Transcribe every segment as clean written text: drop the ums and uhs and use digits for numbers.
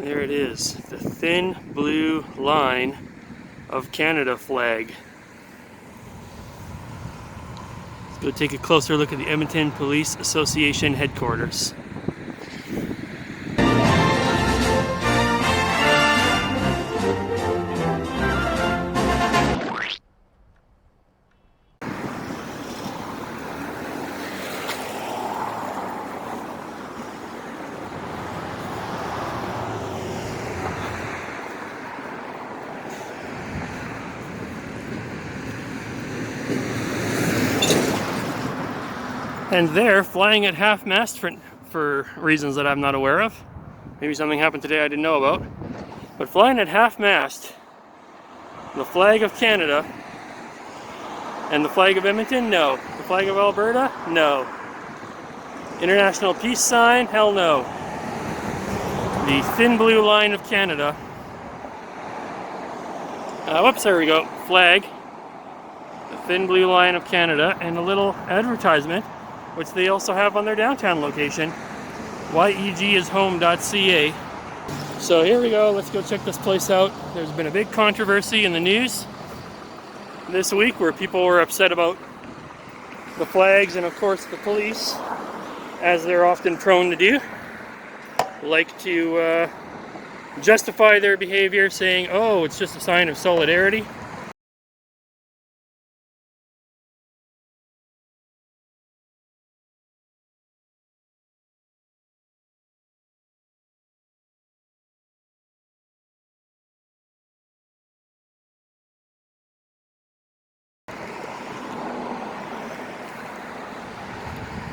There it is, the thin blue line of Canada flag. Let's go take a closer look at the Edmonton Police Association headquarters. And they're flying at half-mast for reasons that I'm not aware of. Maybe something happened today I didn't know about. But flying at half-mast, the flag of Canada, and the flag of Edmonton, no. The flag of Alberta, no. International peace sign, hell no. The thin blue line of Canada. Whoops, there we go. Flag. The thin blue line of Canada, and a little advertisement, which they also have on their downtown location, yeghishome.ca. So here we go, let's go check this place out. There's been a big controversy in the news this week where people were upset about the flags and of course the police, as they're often prone to do, like to justify their behavior saying, oh, it's just a sign of solidarity.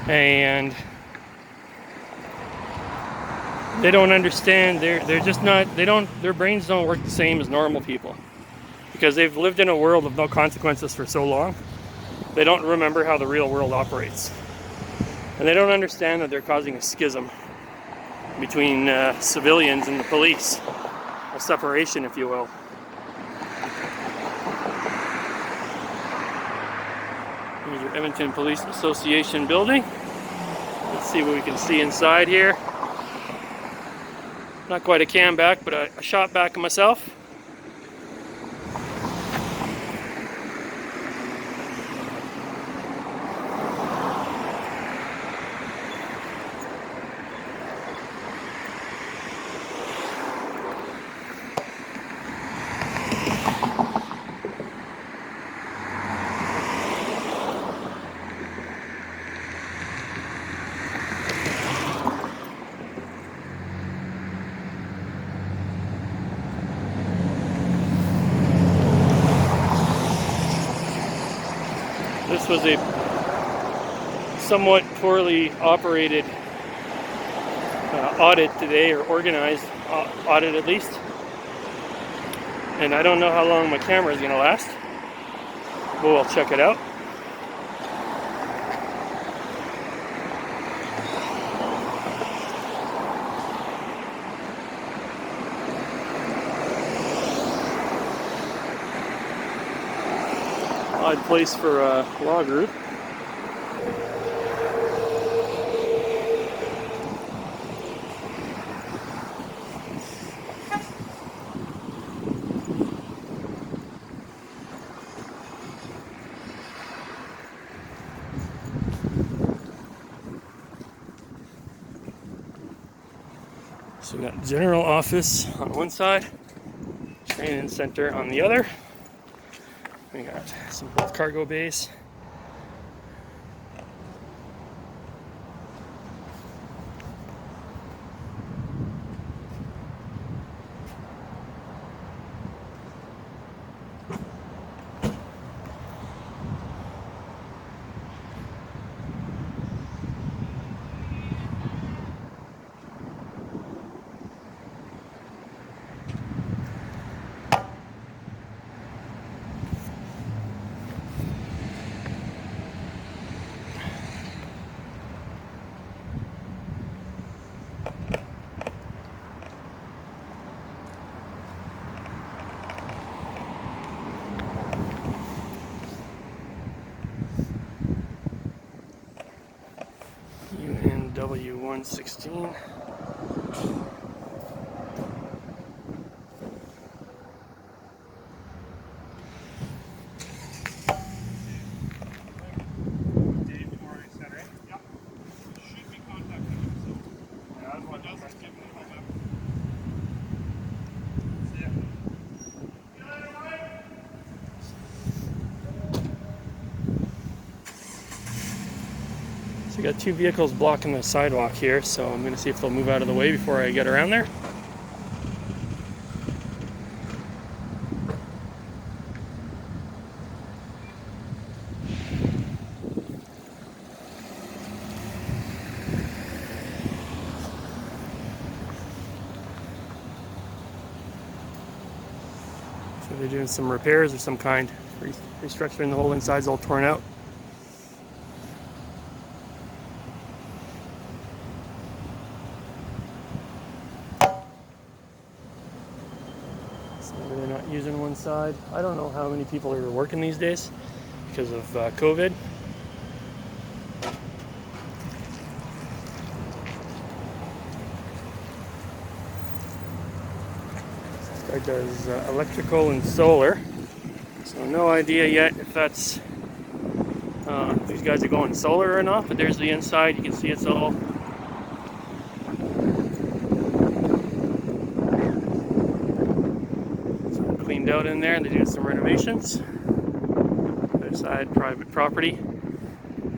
And they don't understand, they're just not, their brains don't work the same as normal people, because they've lived in a world of no consequences for so long. They don't remember how the real world operates, and they don't understand that they're causing a schism between civilians and the police, a separation, if you will. Here's your Edmonton Police Association building. Let's see what we can see inside here. Not quite a cam back, but a shot back of myself. This was a somewhat poorly operated audit today, or organized audit at least. And I don't know how long my camera is going to last, but we'll check it out. Odd place for a law group. So we got general office on one side, training center on the other. We got some cargo bays. W116. We got 2 vehicles blocking the sidewalk here, so I'm going to see if they'll move out of the way before I get around there. So they're doing some repairs of some kind, restructuring the whole inside's all torn out. So they're not using one side. I don't know how many people are working these days because of COVID. This guy does electrical and solar. So no idea yet if that's if these guys are going solar or not, but there's the inside. You can see it's all cleaned out in there, and they're doing some renovations. Other side, private property.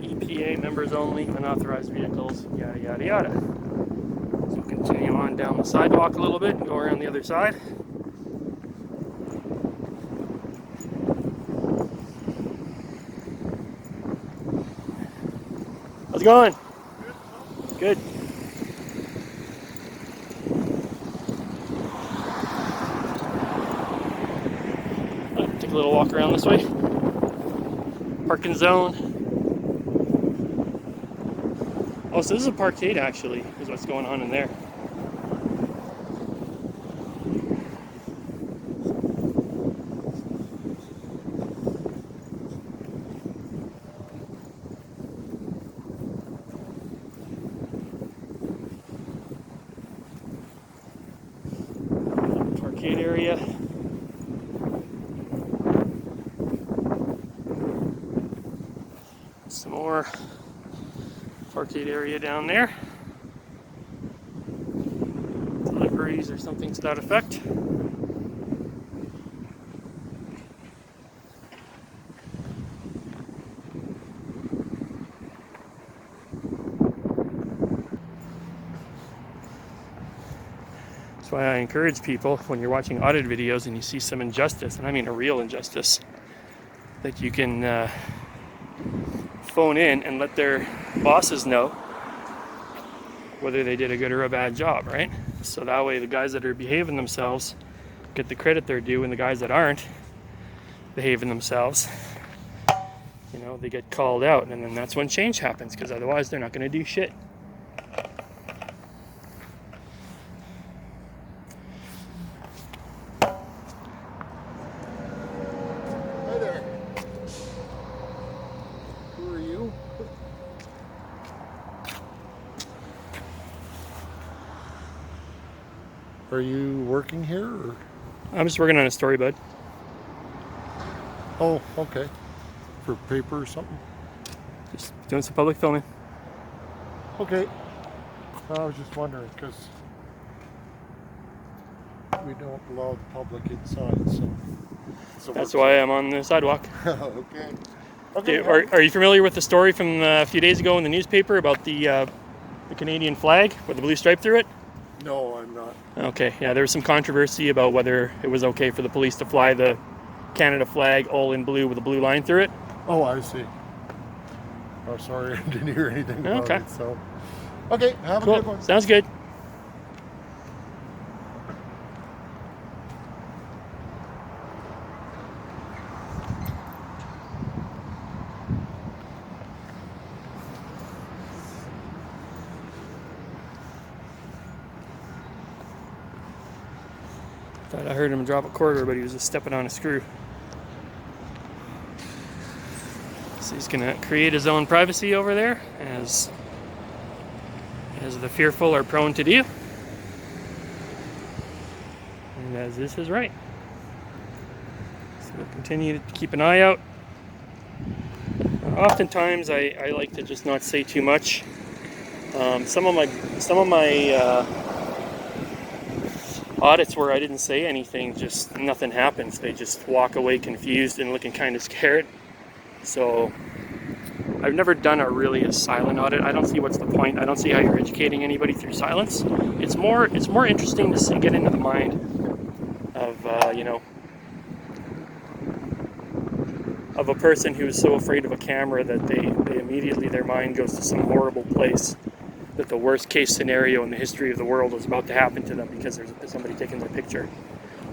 EPA, members only, unauthorized vehicles, yada yada yada. So we'll continue on down the sidewalk a little bit and go around the other side. How's it going? Good. Take a little walk around this way. Parking zone. Oh, so this is a parkade actually, is what's going on in there. Parkade area. Some more parkade area down there. Deliveries or something to that effect. That's why I encourage people, when you're watching audit videos and you see some injustice, and I mean a real injustice, that you can phone in and let their bosses know whether they did a good or a bad job, right? So that way the guys that are behaving themselves get the credit they're due, and the guys that aren't behaving themselves, you know, they get called out, and then that's when change happens, because otherwise they're not going to do shit. Hi there. Who are you? Are you working here? Or? I'm just working on a story, bud. Oh, okay. For paper or something? Just doing some public filming. Okay. I was just wondering because we don't allow the public inside, so That's why I'm on the sidewalk. okay. Okay, are you familiar with the story from a few days ago in the newspaper about the Canadian flag with the blue stripe through it? No, I'm not. Okay, yeah, there was some controversy about whether it was okay for the police to fly the Canada flag all in blue with a blue line through it. Oh, I see. Oh, sorry, I didn't hear anything about Okay. it. So, okay, have Cool. a good one. Sounds good. Thought I heard him drop a quarter, but he was just stepping on a screw. So he's gonna create his own privacy over there, as the fearful are prone to do. And as is his right. So we'll continue to keep an eye out. Oftentimes I like to just not say too much. Some of my audits where I didn't say anything, just nothing happens. They just walk away confused and looking kind of scared. So I've never done a silent audit. I don't see what's the point. I don't see how you're educating anybody through silence. It's more interesting to get into the mind of, you know, of a person who's so afraid of a camera that they immediately, their mind goes to some horrible place, that the worst case scenario in the history of the world is about to happen to them because there's somebody taking their picture,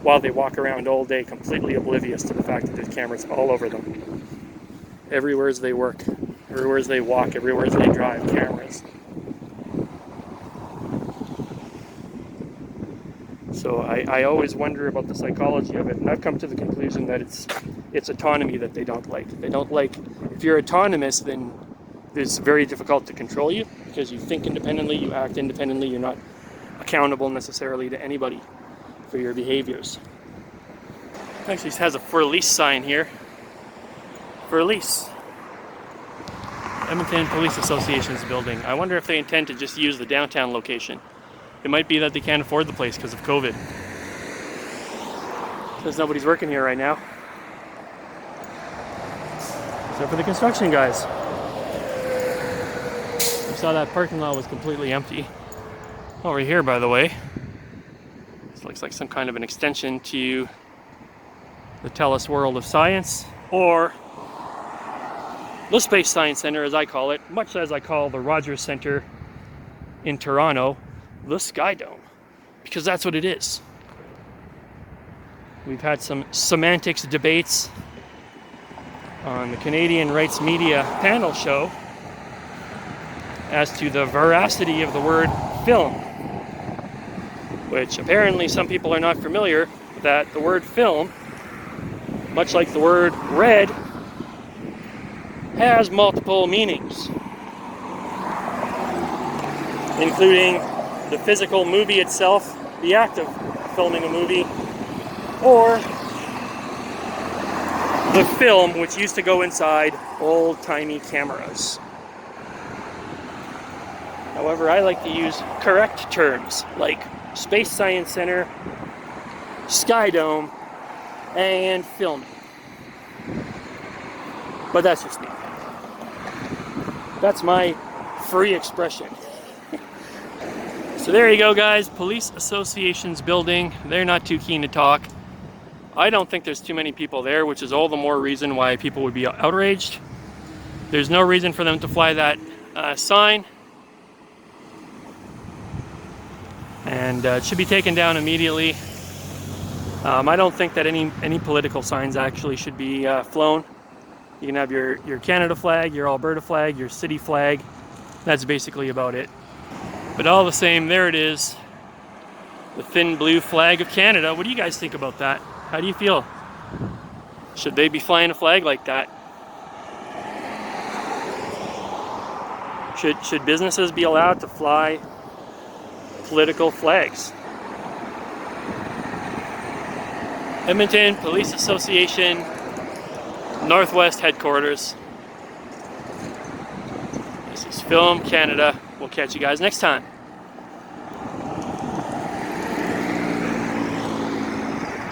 while they walk around all day completely oblivious to the fact that there's cameras all over them. Everywhere as they work, everywhere as they walk, everywhere as they drive, cameras. So I always wonder about the psychology of it, and I've come to the conclusion that it's autonomy that they don't like. They don't like, if you're autonomous, then it's very difficult to control you, because you think independently, you act independently, you're not accountable necessarily to anybody for your behaviors. Actually, it has a for lease sign here. For lease. Edmonton Police Association's building. I wonder if they intend to just use the downtown location. It might be that they can't afford the place because of COVID. Because nobody's working here right now. Except for the construction guys. I saw that parking lot was completely empty. Over here, by the way, this looks like some kind of an extension to the TELUS World of Science, or the Space Science Center, as I call it, much as I call the Rogers Center in Toronto the Sky Dome, because that's what it is. We've had some semantics debates on the Canadian Rights Media panel show as to the veracity of the word film, which apparently some people are not familiar that the word film, much like the word red, has multiple meanings, including the physical movie itself, the act of filming a movie, or the film which used to go inside old-timey cameras. However, I like to use correct terms like Space Science Center, Sky Dome, and filming. But that's just me. That's my free expression. So there you go, guys. Police Association's building. They're not too keen to talk. I don't think there's too many people there, which is all the more reason why people would be outraged. There's no reason for them to fly that sign. And it should be taken down immediately. I don't think that any political signs actually should be flown. You can have your Canada flag, your Alberta flag, your city flag. That's basically about it. But all the same, there it is. The thin blue flag of Canada. What do you guys think about that? How do you feel? Should they be flying a flag like that? Should businesses be allowed to fly political flags? Edmonton Police Association, Northwest Headquarters. This is Film Canada. We'll catch you guys next time.